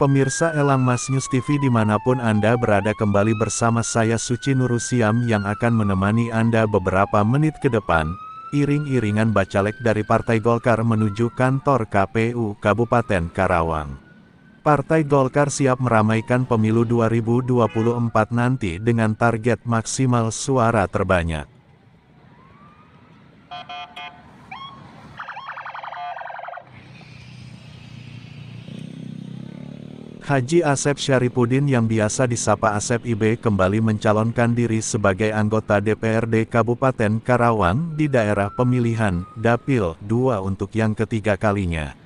Pemirsa Elang Mas News TV dimanapun Anda berada, kembali bersama saya Suci Nurusiam yang akan menemani Anda beberapa menit ke depan. Iring-iringan bacalek dari Partai Golkar menuju kantor KPU Kabupaten Karawang. Partai Golkar siap meramaikan pemilu 2024 nanti dengan target maksimal suara terbanyak. Haji Asep Syarifuddin yang biasa disapa Asep IB kembali mencalonkan diri sebagai anggota DPRD Kabupaten Karawang di daerah pemilihan Dapil 2 untuk yang ketiga kalinya.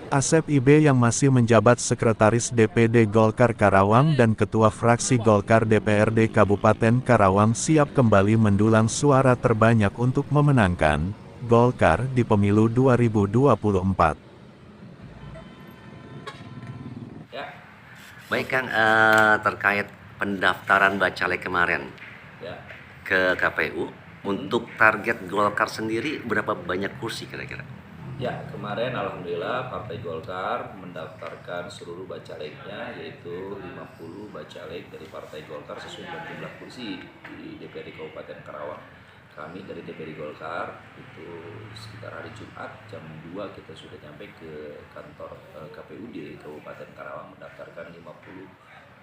Asep IB yang masih menjabat Sekretaris DPD Golkar Karawang dan Ketua Fraksi Golkar DPRD Kabupaten Karawang siap kembali mendulang suara terbanyak untuk memenangkan Golkar di pemilu 2024. Baik Kang, terkait pendaftaran bacalek kemarin ke KPU, untuk target Golkar sendiri berapa banyak kursi kira-kira? Ya, kemarin alhamdulillah Partai Golkar mendaftarkan seluruh bacaleknya, yaitu 50 bacalek dari Partai Golkar sesuai dengan jumlah kursi di DPRD Kabupaten Karawang. Kami dari DPRD Golkar itu sekitar hari Jumat jam 2 kita sudah sampai ke kantor KPUD Kabupaten Karawang mendaftarkan 50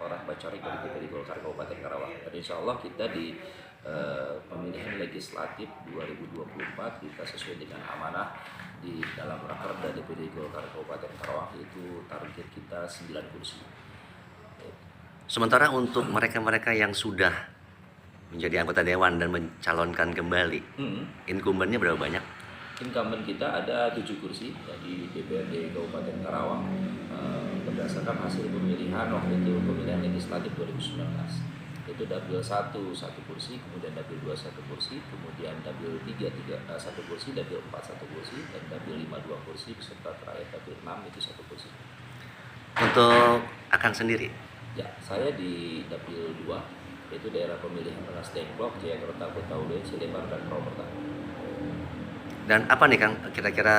orang bacalek dari DPRD Golkar Kabupaten Karawang. Dan insya Allah kita di pemilihan legislatif 2024 kita sesuai dengan amanah di dalam rakerda DPD Golkar Kabupaten Karawang, itu target kita 9 kursi. Sementara untuk mereka-mereka yang sudah menjadi anggota dewan dan mencalonkan kembali, incumbentnya berapa banyak? Incumbent kita ada 7 kursi di DPRD Kabupaten Karawang berdasarkan hasil pemilihan waktu itu pemilihan legislatif 2019. Itu Dapil 1 kursi, kemudian Dapil 2 1 kursi, kemudian Dapil 3 1 kursi, Dapil 4 1 kursi, dan Dapil 5 2 kursi, beserta terakhir Dapil 6 itu 1 kursi. Untuk Akang sendiri? Ya, saya di Dapil 2, yaitu daerah pemilihan Rengas Dengklok, Jayakarta, Betawi, Cilebar, dan Purwokerto. Dan apa nih Kang kira-kira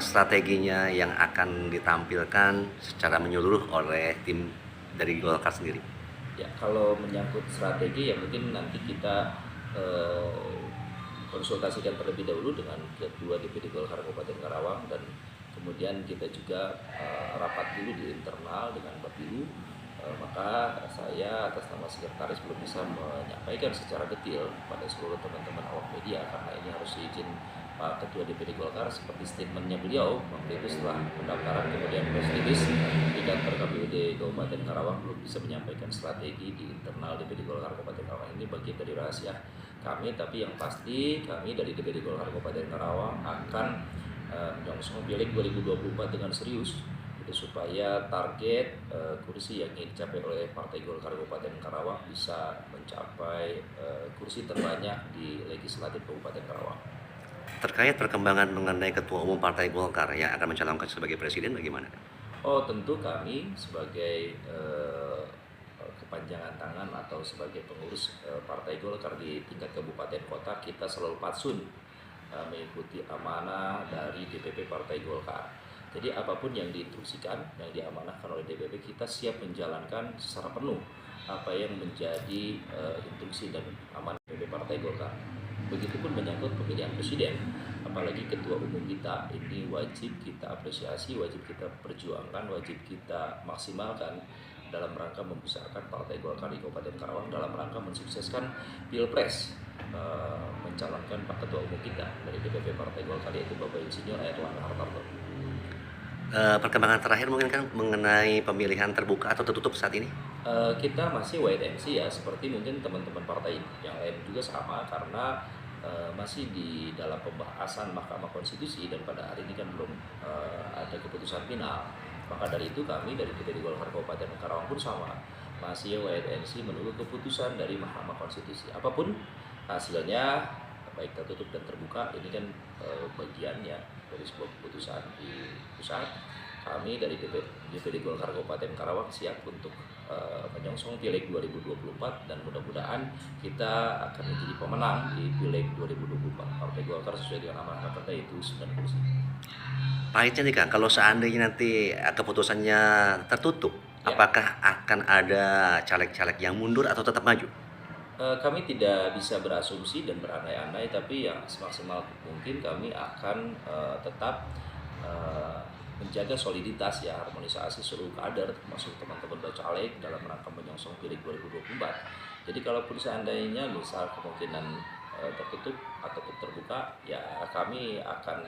strateginya yang akan ditampilkan secara menyeluruh oleh tim dari Golkar sendiri? Ya, kalau menyangkut strategi ya mungkin nanti kita konsultasikan terlebih dahulu dengan Ketua DPD Golkar Kabupaten Karawang, dan kemudian kita juga rapat dulu di internal dengan Bapilu. Maka saya atas nama sekretaris belum bisa menyampaikan secara detail pada seluruh teman-teman awak media karena ini harus izin Pak Ketua DPD Golkar, seperti statementnya beliau waktu itu setelah pendaftaran kemudian press release di kantor KPUD Kabupaten Karawang belum bisa menyampaikan strategi di internal DPD Golkar Kabupaten Karawang. Ini bagian dari rahasia kami, tapi yang pasti kami dari DPD Golkar Kabupaten Karawang akan menyongsong pileg 2024 dengan serius, supaya target kursi yang ingin dicapai oleh Partai Golkar Kabupaten Karawang bisa mencapai kursi terbanyak di legislatif Kabupaten Karawang. Terkait perkembangan mengenai Ketua Umum Partai Golkar yang akan mencalonkan sebagai Presiden, bagaimana? Oh, tentu kami sebagai kepanjangan tangan atau sebagai pengurus Partai Golkar di tingkat kabupaten kota, kita selalu patsun mengikuti amanah dari DPP Partai Golkar. Jadi apapun yang diinstruksikan, yang diamanahkan oleh DPP, kita siap menjalankan secara penuh apa yang menjadi instruksi dan amanah DPP Partai Golkar. Begitupun menyangkut pemilihan presiden, apalagi ketua umum kita, ini wajib kita apresiasi, wajib kita perjuangkan, wajib kita maksimalkan dalam rangka membesarkan Partai Golkar di Kabupaten Karawang, dalam rangka mensukseskan Pilpres, mencalonkan Pak Ketua Umum kita dari DPP Partai Golkar, yaitu Bapak Insinyur Airlangga Hartarto. Perkembangan terakhir mungkin kan mengenai pemilihan terbuka atau tertutup saat ini? Kita masih wait and see ya, seperti mungkin teman-teman partai yang lain juga sama, karena masih di dalam pembahasan Mahkamah Konstitusi dan pada hari ini kan belum ada keputusan final. Maka dari itu kami dari DPD Golkar Kabupaten Karawang pun sama, masih wait and see menunggu keputusan dari Mahkamah Konstitusi. Apapun hasilnya, baik tertutup dan terbuka, ini kan bagiannya dari sebuah keputusan di pusat. kami dari DPD Golkar Kabupaten Karawang siap untuk menyongsong Pileg 2024 dan mudah-mudahan kita akan menjadi pemenang di Pileg 2024. Partai Golkar sesuai dengan amanah partai itu 9 kursi. Pahitnya nih Kang, kalau seandainya nanti keputusannya tertutup, Ya. apakah akan ada caleg-caleg yang mundur atau tetap maju? Kami tidak bisa berasumsi dan berandai-andai, tapi yang semaksimal mungkin kami akan tetap menjaga soliditas ya, harmonisasi seluruh kader termasuk teman-teman bacalek dalam rangka menyongsong Pileg 2024. Jadi kalaupun seandainya misal kemungkinan tertutup ataupun terbuka, ya kami akan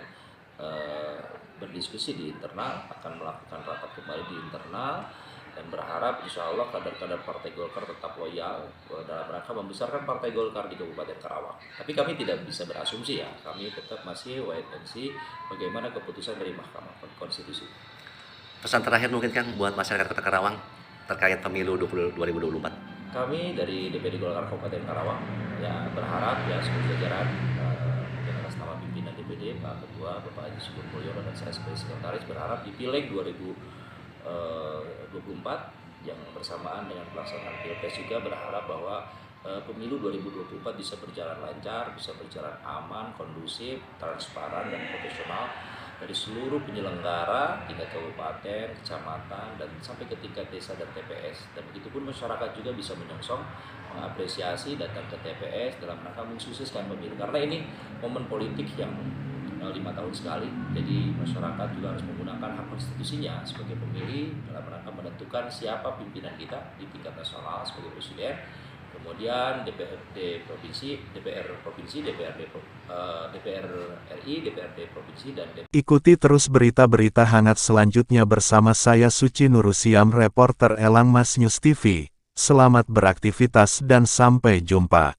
berdiskusi di internal, akan melakukan rapat kembali di internal dan berharap insya Allah kader-kader Partai Golkar tetap loyal dalam rangka membesarkan Partai Golkar di Kabupaten Karawang. Tapi kami tidak bisa berasumsi ya, kami tetap masih wait and see bagaimana keputusan dari Mahkamah Konstitusi. Pesan terakhir mungkin Kang buat masyarakat Kota Karawang terkait pemilu 2024. Kami dari DPD Golkar Kabupaten Karawang ya berharap ya seluruh jajaran yang atas nama pimpinan DPD, Pak Ketua, Bapak Haji Sugeng Mulyono dan saya sebagai sekretaris berharap di Pileg 2024 yang bersamaan dengan pelaksanaan Pilpres juga berharap bahwa pemilu 2024 bisa berjalan lancar, bisa berjalan aman, kondusif, transparan dan profesional dari seluruh penyelenggara tingkat kabupaten, kecamatan dan sampai ke tingkat desa dan TPS. Dan begitupun masyarakat juga bisa menyongsong, mengapresiasi datang ke TPS dalam rangka mensukseskan pemilu. Karena ini momen politik yang 5 tahun sekali, jadi masyarakat juga harus menggunakan hak konstitusinya sebagai pemilih dalam rangka menentukan siapa pimpinan kita di tingkat nasional sebagai presiden, kemudian DPRD provinsi, DPR provinsi, DPR RI, DPRD provinsi dan Ikuti terus berita-berita hangat selanjutnya bersama saya Suci Nurusiam, reporter Elang Mas News TV. Selamat beraktivitas dan sampai jumpa.